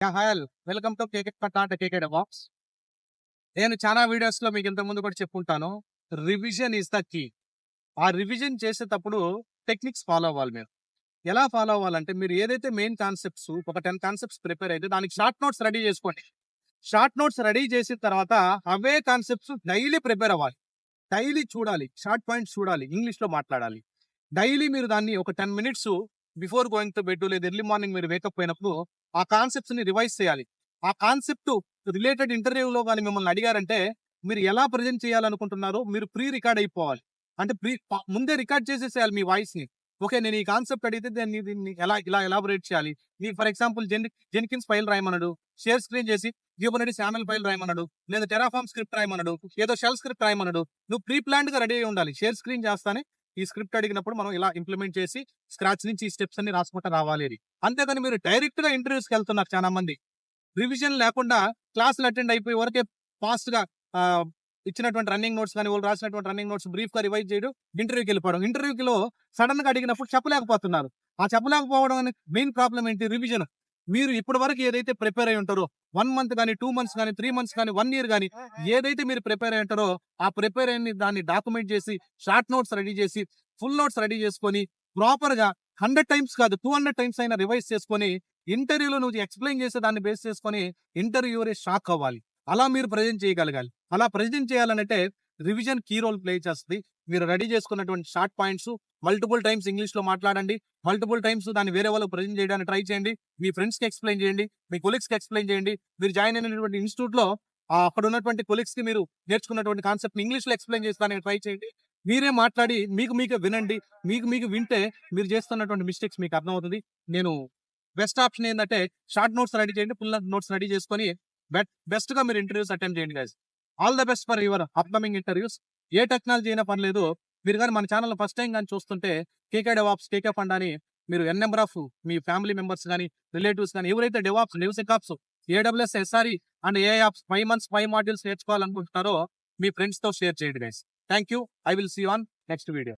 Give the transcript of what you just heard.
Hi welcome to KK పట్టాట KK box. నేను చాలా వీడియోస్లో మీకు ఇంతకు ముందు కూడా చెప్పుంటాను. Revision is the key. ఆ రివిజన్ చేసేటప్పుడు టెక్నిక్స్ ఫాలో అవ్వాలి మీరు. ఎలా ఫాలో అవ్వాలంటే మీరు ఏదైతే మెయిన్ కాన్సెప్ట్స్ ఒక 10 కాన్సెప్ట్స్ ప్రిపేర్ అయితే దానికి షార్ట్ నోట్స్ రెడీ చేసుకోండి. షార్ట్ నోట్స్ రెడీ చేసిన తర్వాత అవే కాన్సెప్ట్స్ డైలీ ప్రిపేర్ అవ్వాలి. డైలీ చూడాలి. షార్ట్ పాయింట్స్ చూడాలి. ఇంగ్లీష్‌లో మాట్లాడాలి. డైలీ మీరు దాన్ని ఒక 10 minutes before going to bed లేదా ఎర్లీ మార్నింగ్ మీరు వేకప్ అయినప్పుడు ఆ కాన్సెప్ట్స్‌ని రివైజ్ చేయాలి. ఆ కాన్సెప్ట్ రిలేటెడ్ ఇంటర్వ్యూలో గాని మిమ్మల్ని అడిగారంటే మీరు ఎలా ప్రెజెంట్ చేయాలనుకుంటున్నారో మీరు ప్రీ రికార్డ్ అయిపోవాలి. అంటే ముందే రికార్డ్ చేసేసేయాలి మీ వాయిస్‌ని. ఓకే. నేను ఈ కాన్సెప్ట్ అడిగితే దీన్ని ఇలా ఎలాబొరేట్ చేయాలి. మీకు ఫర్ ఎగ్జాంపుల్ జెన్కిన్స్ ఫైల్ రాయమన్నాడు. షేర్ స్క్రీన్ చేసి క్యూబర్నెటిస్ యామల్ ఫైల్ రాయమన్నాడు. లేదా టెరాఫార్మ్ స్క్రిప్ట్ రాయమన్నాడు. ఏదో షెల్ స్క్రిప్ట్ రాయమన్నాడు. నువ్వు ప్రీ ప్లాన్డ్‌గా రెడీ అయ్యి ఉండాలి. షేర్ స్క్రీన్ చేస్తానే ఈ స్క్రిప్ట్ అడిగినప్పుడు మనం ఇలా ఇంప్లిమెంట్ చేసి స్క్రాచ్ నుంచి ఈ స్టెప్స్ అన్ని రాసుకుంటా రావాలి అని. అంతేగాని మీరు డైరెక్ట్‌గా ఇంటర్వ్యూస్‌కి వెళ్తున్నారు చాలా మంది. రివిజన్ లేకుండా క్లాసులు అటెండ్ అయిపోయి వరకే ఫాస్ట్‌గా ఇచ్చినటువంటి రన్నింగ్ నోట్స్ గాని, వాళ్ళు రాసినటువంటి రన్నింగ్ నోట్స్ బ్రీఫ్‌గా రివైజ్ చేయడం, ఇంటర్వ్యూకి వెళ్ళిపోవడం. ఇంటర్వ్యూలో సడెన్‌గా అడిగినప్పుడు చెప్పలేకపోతున్నారు. ఆ చెప్పలేకపోవడం మెయిన్ ప్రాబ్లమ్ ఏంటి? రివిజన్. మీరు ఇప్పటి వరకు ఏదైతే ప్రిపేర్ అయ్యి ఉంటారో 1 మంత్ గాని, 2 మంత్స్ గాని, 3 మంత్స్ గాని, 1 ఇయర్ గాని ఏదైతే మీరు ప్రిపేర్ అయ్యి ఉంటారో ఆ ప్రిపేర్ అయిన దాన్ని డాక్యుమెంట్ చేసి, షార్ట్ నోట్స్ రెడీ చేసి, ఫుల్ నోట్స్ రెడీ చేసుకొని ప్రాపర్‌గా 100 టైమ్స్ కాదు 200 టైమ్స్ అయినా రివైజ్ చేసుకొని ఇంటర్వ్యూలో నువ్వు ఎక్స్‌ప్లెయిన్ చేసే దాన్ని బేస్ చేసుకొని ఇంటర్వ్యూవరే షాక్ అవ్వాలి. అలా మీరు ప్రెజెంట్ చేయగలగాలి. అలా ప్రెజెంట్ చేయాలనంటే రివిజన్ కీ రోల్ ప్లే చేస్తది. మీరు రెడీ చేసుకున్నటువంటి షార్ట్ పాయింట్స్ మల్టిపుల్ టైమ్స్ ఇంగ్లీష్‌లో మాట్లాడండి. మల్టిపుల్ టైమ్స్ దాన్ని వేరే వాళ్ళకి ప్రెజెంట్ చేయడానికి ట్రై చేయండి. మీ ఫ్రెండ్స్‌కి ఎక్స్‌ప్లెయిన్ చేయండి. మీ కొలీగ్స్‌కి ఎక్స్‌ప్లెయిన్ చేయండి. మీరు జాయిన్ అయినటువంటి ఇన్‌స్టిట్యూట్‌లో అక్కడ ఉన్నటువంటి కొలీగ్స్‌కి మీరు నేర్చుకున్నటువంటి కాన్సెప్ట్‌ని ఇంగ్లీష్‌లో ఎక్స్‌ప్లెయిన్ చేస్తానికి ట్రై చేయండి. మీరే మాట్లాడి మీకే వినండి. మీకు వింటే మీరు చేస్తున్నటువంటి మిస్టేక్స్ మీకు అర్థమవుతది. నేను బెస్ట్ ఆప్షన్ ఏందంటే షార్ట్ నోట్స్ రెడీ చేయండి. ఫుల్ నోట్స్ రెడీ చేసుకొని బెస్ట్‌గా మీరు ఇంటర్వ్యూస్ అటెంప్ట్ చేయండి guys. All the best for your upcoming interviews. A technology అయినా పర్లేదు. మీరు గాని మన ఛానెల్‌ని ఫస్ట్ టైమ్ గాని చూస్తుంటే కేకే డెవాప్స్, కేకే ఫండ్ అని మీరు ఎన్ నంబర్ ఆఫ్ మీ ఫ్యామిలీ మెంబర్స్ గాని, రిలేటివ్స్ గాని ఎవరైతే DevOps, DevSecOps, AWS, SRE and AI ops 5 months 5 modules నేర్చుకోవాలనుకుంటున్నారో మీ ఫ్రెండ్స్‌తో షేర్ చేయండి guys. Thank you. I will see you on next video.